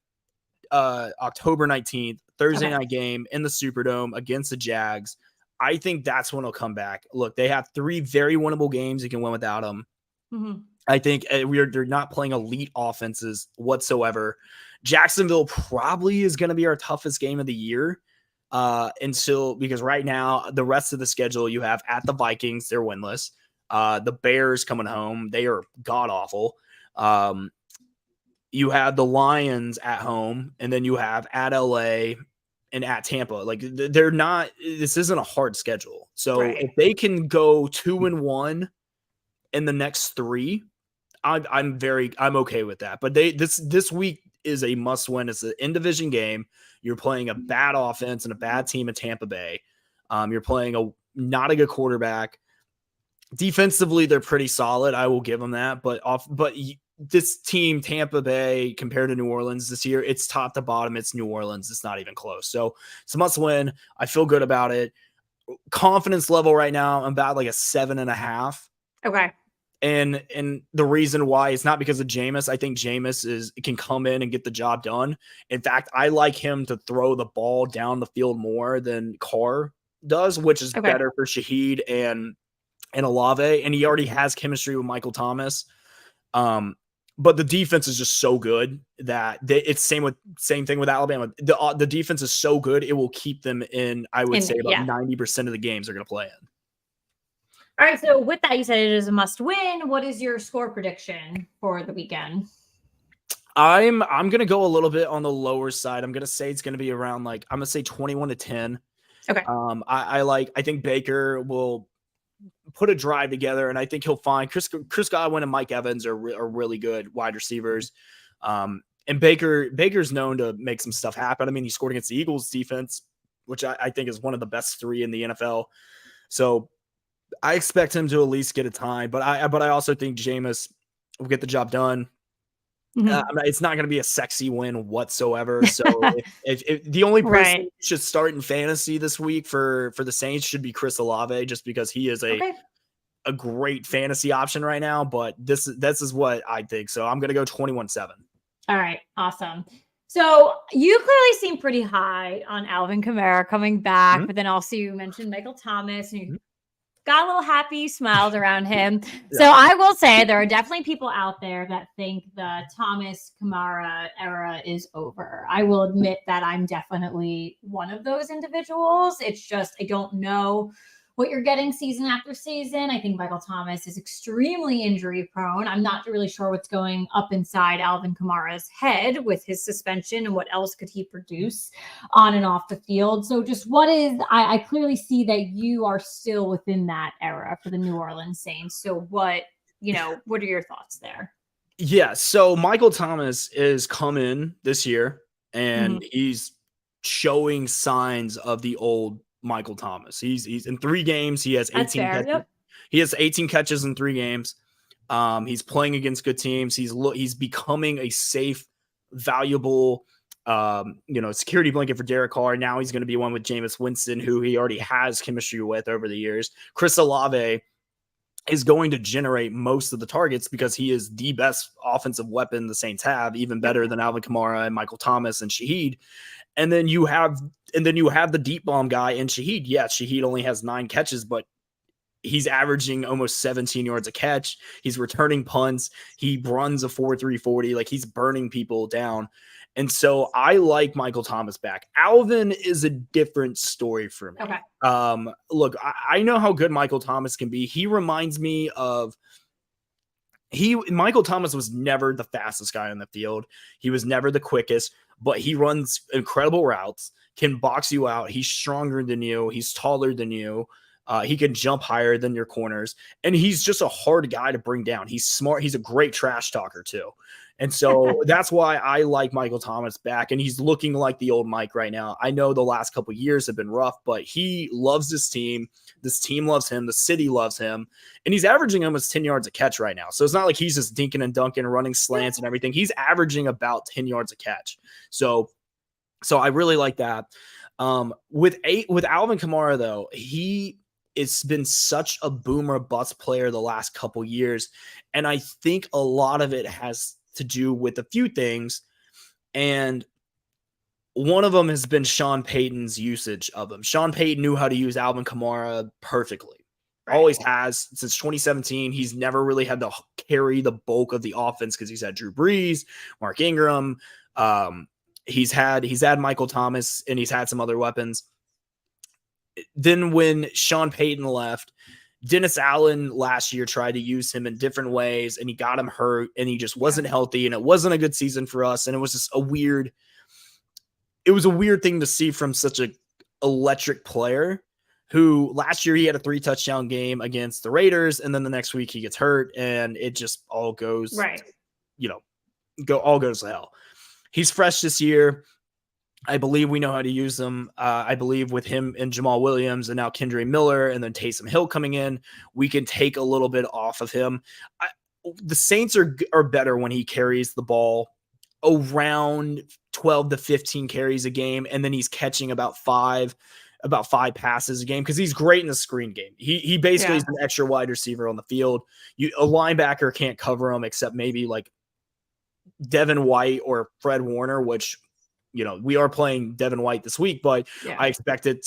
October 19th, Thursday night game in the Superdome against the Jags. I think that's when he'll come back. Look, they have 3 very winnable games. You can win without them. Mm-hmm. I think they're not playing elite offenses whatsoever. Jacksonville probably is going to be our toughest game of the year because right now the rest of the schedule you have at the Vikings, they're winless. The Bears coming home, they are god awful. You have the Lions at home, and then you have at LA and at Tampa. Like they're not. This isn't a hard schedule. So if they can go 2-1 in the next 3. I'm okay with that. But this week is a must win. It's an in-division game. You're playing a bad offense and a bad team in Tampa Bay. You're playing not a good quarterback. Defensively, they're pretty solid. I will give them that. But this team, Tampa Bay, compared to New Orleans this year, it's top to bottom. It's New Orleans. It's not even close. So it's a must win. I feel good about it. Confidence level right now, I'm about like a 7.5. Okay. And the reason why is not because of Jameis. I think Jameis can come in and get the job done. In fact, I like him to throw the ball down the field more than Carr does, which is better for Shaheed and Olave. And he already has chemistry with Michael Thomas. But the defense is just so good that it's same thing with Alabama. The defense is so good it will keep them in. I would say about 90% of the games they're going to play in. All right, so with that, you said it is a must win. What is your score prediction for the weekend? I'm going to go a little bit on the lower side. I'm going to say it's going to be around I'm going to say 21-10. Okay. I think Baker will put a drive together, and I think he'll find Chris Godwin and Mike Evans are really good wide receivers. And Baker's known to make some stuff happen. I mean, he scored against the Eagles defense, which I think is one of the best 3 in the NFL. So I expect him to at least get a tie, but I also think Jameis will get the job done. Mm-hmm. It's not going to be a sexy win whatsoever. So if the only person who should start in fantasy this week for the Saints should be Chris Olave, just because he is a great fantasy option right now. But this is what I think. So I'm going to go 21-7. All right. Awesome. So you clearly seem pretty high on Alvin Kamara coming back, mm-hmm. but then also you mentioned Michael Thomas, and you got a little happy, smiled around him. So I will say there are definitely people out there that think the Thomas Kamara era is over. I will admit that I'm definitely one of those individuals. It's just, I don't know what you're getting season after season. I think Michael Thomas is extremely injury prone. I'm not really sure what's going up inside Alvin Kamara's head with his suspension and what else could he produce on and off the field. So just I clearly see that you are still within that era for the New Orleans Saints. So what are your thoughts there? Yeah. So Michael Thomas is coming this year and he's showing signs of the old Michael Thomas. He's in 3 games. He has 18 catches. Yep. He has 18 catches in 3 games. He's playing against good teams. He's becoming a safe, valuable, security blanket for Derek Carr. Now he's going to be one with Jameis Winston, who he already has chemistry with over the years. Chris Olave is going to generate most of the targets because he is the best offensive weapon the Saints have, even better than Alvin Kamara and Michael Thomas and Shaheed. And then you have the deep bomb guy in Shaheed. Yeah, Shaheed only has 9 catches, but he's averaging almost 17 yards a catch. He's returning punts. He runs a 4.3 40. Like, he's burning people down. And so I like Michael Thomas back. Alvin is a different story for me. Okay. Look, I know how good Michael Thomas can be. He reminds me of Michael Thomas was never the fastest guy on the field. He was never the quickest, but he runs incredible routes, can box you out. He's stronger than you. He's taller than you. He can jump higher than your corners. And he's just a hard guy to bring down. He's smart. He's a great trash talker too. And so that's why I like Michael Thomas back, and he's looking like the old Mike right now. I know the last couple of years have been rough, but he loves this team. This team loves him. The city loves him, and he's averaging almost 10 yards a catch right now. So it's not like he's just dinking and dunking, running slants and everything. He's averaging about 10 yards a catch. So I really like that. With Alvin Kamara though, it's been such a boomer bust player the last couple years, and I think a lot of it has to do with a few things, and one of them has been Sean Payton's usage of him. Sean Payton knew how to use Alvin Kamara perfectly. Right. Always has since 2017. He's never really had to carry the bulk of the offense because he's had Drew Brees, Mark Ingram. He's had Michael Thomas, and he's had some other weapons. Then when Sean Payton left, Dennis Allen last year tried to use him in different ways, and he got him hurt, and he just wasn't healthy, and it wasn't a good season for us. And it was just a weird thing to see from such an electric player who last year he had a 3-touchdown game against the Raiders, and then the next week he gets hurt, and it just all goes, all goes to hell. He's fresh this year. I believe we know how to use them. I believe with him and Jamal Williams and now Kendre Miller and then Taysom Hill coming in, we can take a little bit off of him. The Saints are better when he carries the ball around 12 to 15 carries a game, and then he's catching about five passes a game because he's great in the screen game. He basically is an extra wide receiver on the field. A linebacker can't cover him except maybe like Devin White or Fred Warner, which – we are playing Devin White this week, but I expect him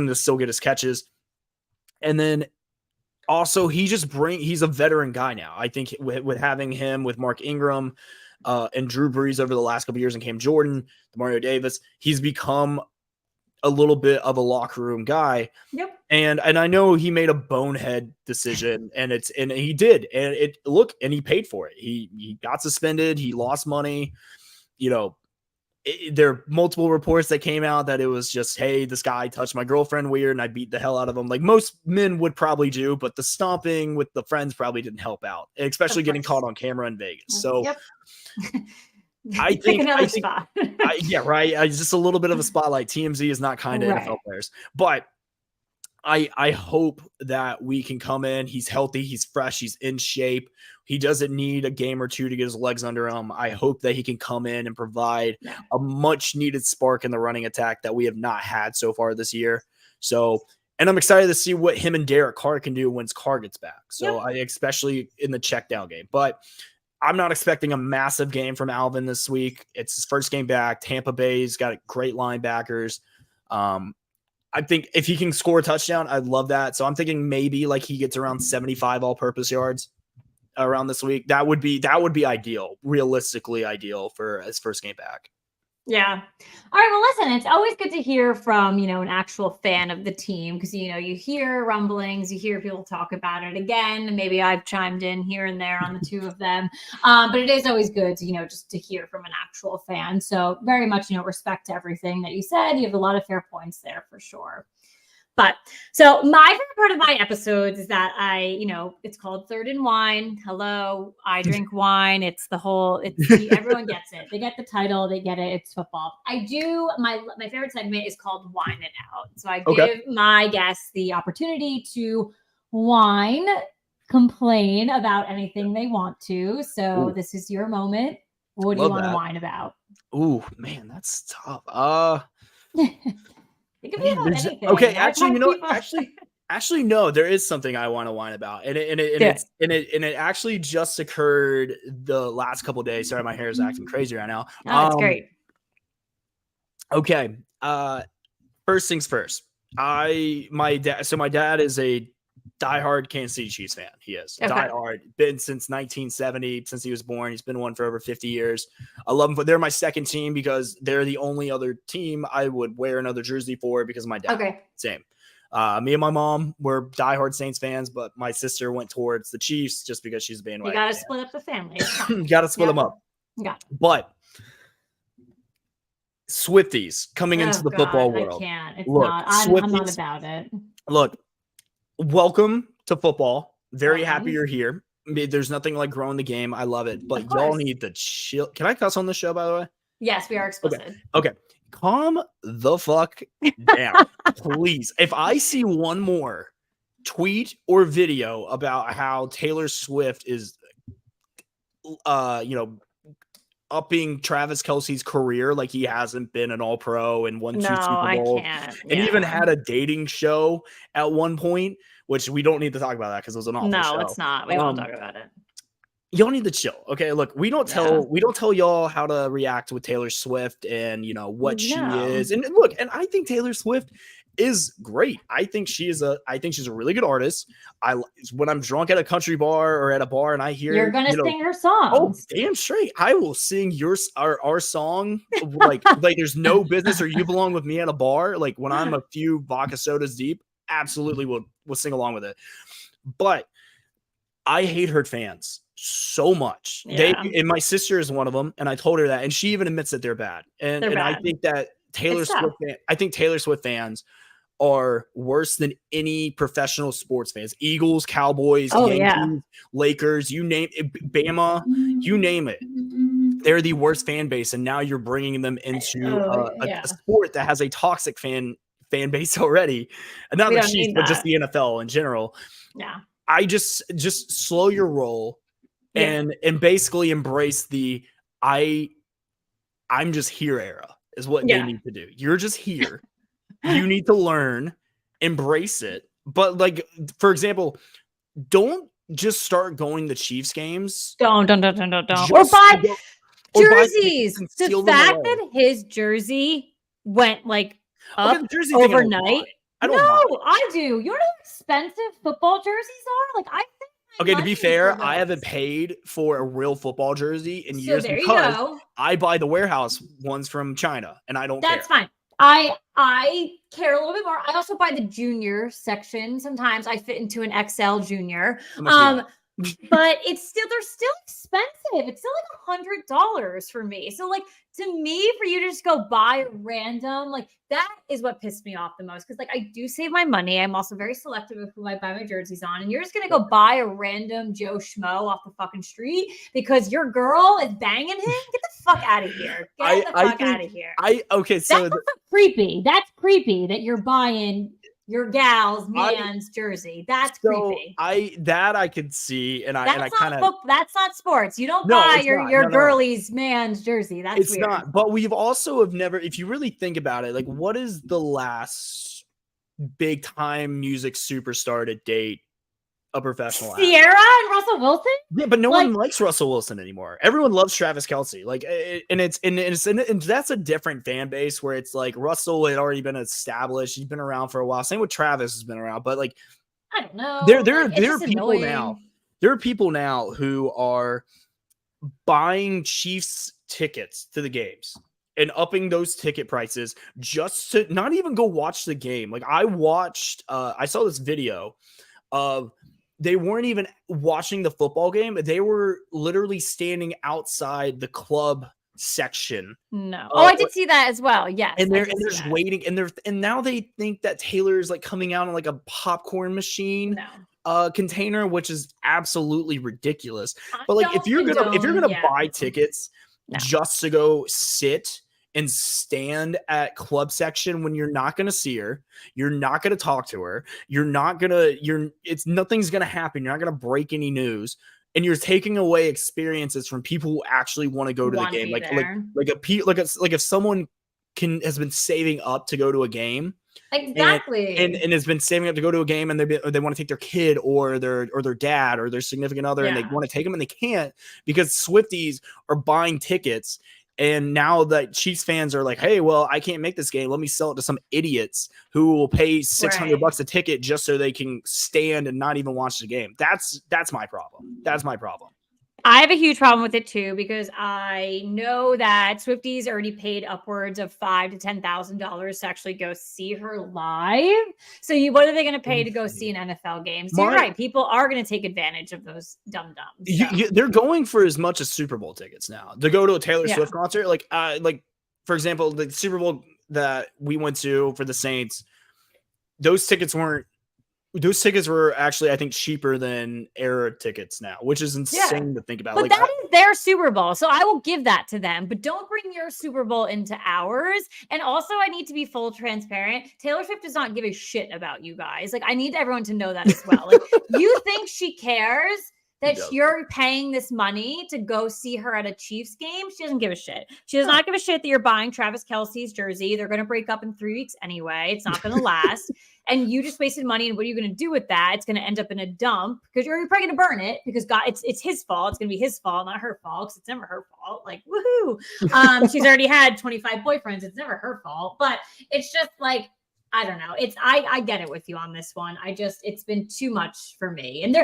to still get his catches. And then also he's a veteran guy now. I think with having him with Mark Ingram and Drew Brees over the last couple of years and Cam Jordan, Mario Davis, he's become a little bit of a locker room guy. Yep. And I know he made a bonehead decision and he did, and he paid for it. He got suspended. He lost money, there are multiple reports that came out that it was just, hey, this guy touched my girlfriend weird and I beat the hell out of him. Like most men would probably do, but the stomping with the friends probably didn't help out, especially getting caught on camera in Vegas. So I think, spot. Just a little bit of a spotlight. TMZ is not kind of NFL players, but I hope that we can come in. He's healthy. He's fresh. He's in shape. He doesn't need a game or two to get his legs under him. I hope that he can come in and provide a much needed spark in the running attack that we have not had so far this year. So, and I'm excited to see what him and Derek Carr can do once Carr gets back. So especially in the check down game, but I'm not expecting a massive game from Alvin this week. It's his first game back. Tampa Bay's got great linebackers. I think if he can score a touchdown, I'd love that. So I'm thinking maybe like he gets around 75 all-purpose yards around this week. That would be ideal, realistically ideal for his first game back. Yeah. All right. Well, listen, it's always good to hear from, an actual fan of the team because, you hear rumblings, you hear people talk about it again. Maybe I've chimed in here and there on the two of them. But it is always good to, just to hear from an actual fan. So very much, respect to everything that you said. You have a lot of fair points there for sure. But so my favorite part of my episodes is that it's called Third and Wine. Hello, I drink wine. Everyone gets it. They get the title. They get it. It's football. My favorite segment is called Wine It Out. So I give my guests the opportunity to complain about anything they want to. So This is your moment. What do you want to whine about? Ooh, man, that's tough. It could be about anything. Okay, actually, no. There is something I want to whine about, and it actually just occurred the last couple of days. Sorry, my hair is acting crazy right now. Oh, it's great. Okay. First things first. My dad is a diehard Kansas City Chiefs fan. He is diehard. Been since 1970, since he was born. He's been one for over 50 years. I love them. But they're my second team because they're the only other team I would wear another jersey for because of my dad. Okay. Same. Me and my mom were diehard Saints fans, but my sister went towards the Chiefs just because she's a bandwagon. You got to split up the family. Got to split them up. Yeah. But Swifties coming into the football world. I can't. It's not. I'm not about it. Look. Welcome to football. Very happy you're here. There's nothing like growing the game. I love it, but Of y'all course. need to chill. Can I cuss on this show, by the way? Yes, we are explicit. Okay. Calm the fuck down, please. If I see one more tweet or video about how Taylor Swift is, upping Travis Kelce's career like he hasn't been an all-pro and won 2 Super Bowls, I can't. and even had a dating show at one point, which we don't need to talk about that because it was an awful show. No, it's not. We won't talk about it. Y'all need to chill. Okay. Look, we don't tell y'all how to react with Taylor Swift and what she is. And look, and I think Taylor Swift is great. I think she's a really good artist. When I'm drunk at a country bar or at a bar and I hear you're gonna sing her song. Oh, damn straight. I will sing our song like there's no business or You Belong With Me at a bar. Like when I'm a few vodka sodas deep, absolutely will sing along with it. But I hate her fans so much. And my sister is one of them, and I told her that, and she even admits that they're bad. And I think that Taylor Swift fans are worse than any professional sports fans. Eagles, Cowboys, Yankees, Lakers, you name it, Bama, you name it. They're the worst fan base, and now you're bringing them into a sport that has a toxic fan base already. And not the Chiefs, but just the NFL in general. Yeah. I just slow your roll and basically embrace the I'm just here era is what they need to do. You're just here. You need to learn, embrace it. But like, for example, don't just start going to Chiefs games. Don't. Or buy jerseys. The fact that his jersey went up overnight. I do. You know how expensive football jerseys are? I think. To be fair, I haven't paid for a real football jersey in years because I buy the warehouse ones from China, and I don't care. That's fine. I care a little bit more. I also buy the junior section. Sometimes I fit into an XL junior. But they're still expensive. It's still $100 for me. So to me, for you to just go buy random, that is what pissed me off the most. Because I do save my money. I'm also very selective of who I buy my jerseys on. And you're just gonna go buy a random Joe Schmo off the fucking street because your girl is banging him. Get the fuck out of here. Get the fuck out of here. So that's creepy. That's creepy that you're buying your gal's man's jersey. That's creepy. I could see, that's not sports. You don't buy your girlie's man's jersey. That's it's weird. not. But we've also have never, if you really think about it, what is the last big time music superstar to date a professional athlete? Sierra and Russell Wilson? Yeah, but no one likes Russell Wilson anymore. Everyone loves Travis Kelce. And that's a different fan base where it's Russell had already been established. He's been around for a while. Same with Travis has been around, but I don't know. There are people annoying. There are people now who are buying Chiefs tickets to the games and upping those ticket prices just to not even go watch the game. I saw this video of they weren't even watching the football game. They were literally standing outside the club section. No. I did see that as well. Yes. And they're just waiting. And now they think that Taylor's coming out on a popcorn machine container, which is absolutely ridiculous. But if you're gonna buy tickets just to go sit and stand at club section when you're not going to see her, you're not going to talk to her, nothing's going to happen. You're not going to break any news, and you're taking away experiences from people who actually want to go to the game. If someone has been saving up to go to a game, exactly, and has been saving up to go to a game, and they want to take their kid or their dad or their significant other, and they want to take them and they can't because Swifties are buying tickets. And now that Chiefs fans are hey, well, I can't make this game. Let me sell it to some idiots who will pay $600 a ticket just so they can stand and not even watch the game. That's my problem. That's my problem. I have a huge problem with it too, because I know that Swifties already paid upwards of $5,000 to $10,000 to actually go see her live. So what are they going to pay to go see an NFL game? So you're right. People are going to take advantage of those dum-dums. So. They're going for as much as Super Bowl tickets now to go to a Taylor Swift concert. For example, the Super Bowl that we went to for the Saints, those tickets weren't those tickets were actually, I think, cheaper than era tickets now, which is insane to think about. But Like, that is their Super Bowl, so I will give that to them. But don't bring your Super Bowl into ours. And also, I need to be full transparent. Taylor Swift does not give a shit about you guys. Like, I need everyone to know that as well. Like, you think she cares that you're paying this money to go see her at a Chiefs game? She doesn't give a shit. She does not give a shit that you're buying Travis Kelce's jersey. They're going to break up in 3 weeks anyway. It's not going to last. And you just wasted money. And what are you going to do with that? It's going to end up in a dump because you're probably going to burn it because God, it's his fault. It's going to be his fault, not her fault, because it's never her fault. Like, woohoo. She's already had 25 boyfriends. It's never her fault. But it's just like, I don't know. I get it with you on this one. It's been too much for me. And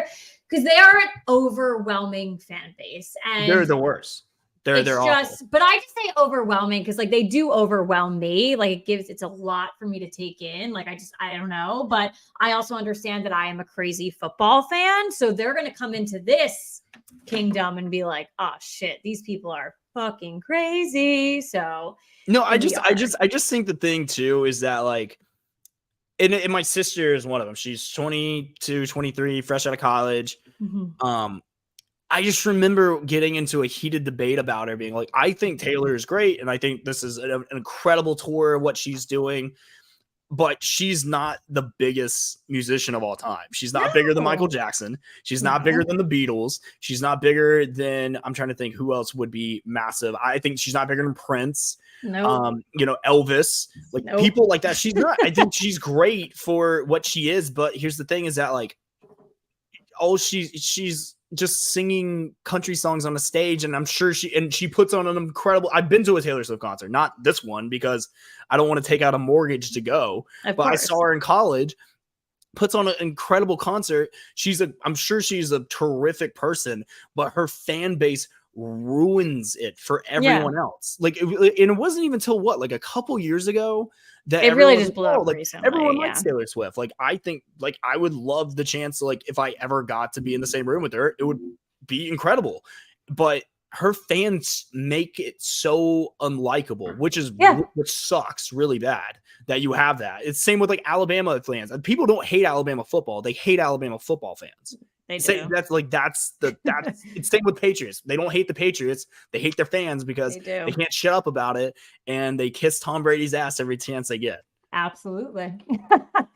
because they are an overwhelming fan base. And they're the worst. They're awful. But I just say overwhelming because like they do overwhelm me. Like it's a lot for me to take in. Like I don't know. But I also understand that I am a crazy football fan. So they're going to come into this kingdom and be like, oh shit, these people are fucking crazy. So no, I just think the thing too is that like, and my sister is one of them. She's 22, 23, fresh out of college. Mm-hmm. I just remember getting into a heated debate about her being like, I think Taylor is great. And I think this is an incredible tour, what she's doing. But she's not the biggest musician of all time. She's not bigger than Michael Jackson. She's not bigger than the Beatles. She's not bigger than, I'm trying to think who else would be massive. I think she's not bigger than Prince. Elvis, like people like that. She's not. I think she's great for what she is. But here's the thing is that like, she's just singing country songs on a stage, and I'm sure she puts on an incredible. I've been to a Taylor Swift concert, not this one because I don't want to take out a mortgage to go. But I saw her in college, puts on an incredible concert. I'm sure she's a terrific person, but her fan base ruins it for everyone else. Like, and it wasn't even until like a couple years ago that it really just blew up like recently. Everyone likes Taylor Swift. Like, I think like I would love the chance to, like, if I ever got to be in the same room with her, it would be incredible. But her fans make it so unlikable, which sucks really bad that you have that. It's same with like Alabama fans. And people don't hate Alabama football. They hate Alabama football fans. They do. That's it's same with Patriots. They don't hate the Patriots. They hate their fans because they can't shut up about it, and they kiss Tom Brady's ass every chance they get. Absolutely.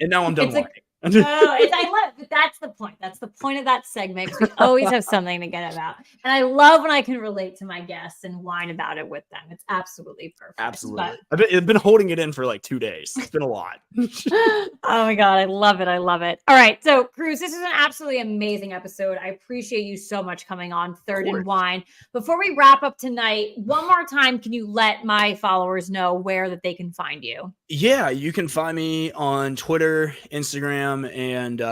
And now I'm done. I love that's the point. That's the point of that segment. We always have something to get about. And I love when I can relate to my guests and whine about it with them. It's absolutely perfect. Absolutely. I've been holding it in for like 2 days. It's been a lot. Oh my God. I love it. I love it. All right. So Cruz, this is an absolutely amazing episode. I appreciate you so much coming on Third and Wine. Before we wrap up tonight, one more time, can you let my followers know where that they can find you? Yeah, you can find me on Twitter, Instagram, and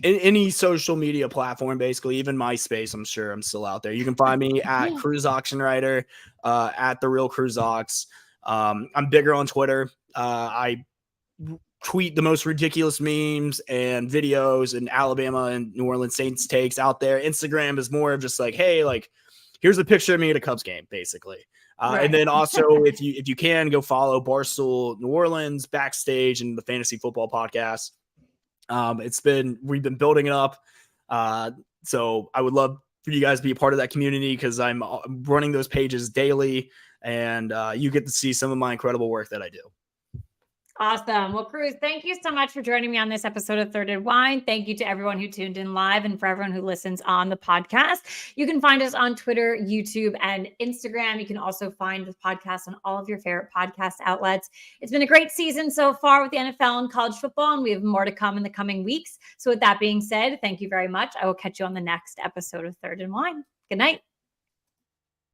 any social media platform, basically, even MySpace. I'm sure I'm still out there. You can find me at Cruz Oxenreider, at the real Cruz Ox. I'm bigger on Twitter. I tweet the most ridiculous memes and videos and Alabama and New Orleans Saints takes out there. Instagram is more of just like, hey, like, here's a picture of me at a Cubs game, basically. And then also, if you can, go follow Barstool New Orleans, Backstage, and the Fantasy Football Podcast. We've been building it up. So I would love for you guys to be a part of that community because I'm running those pages daily, and you get to see some of my incredible work that I do. Awesome. Well, Cruz, thank you so much for joining me on this episode of Third and Wine. Thank you to everyone who tuned in live and for everyone who listens on the podcast. You can find us on Twitter, YouTube, and Instagram. You can also find the podcast on all of your favorite podcast outlets. It's been a great season so far with the NFL and college football, and we have more to come in the coming weeks. So with that being said, thank you very much. I will catch you on the next episode of Third and Wine. Good night.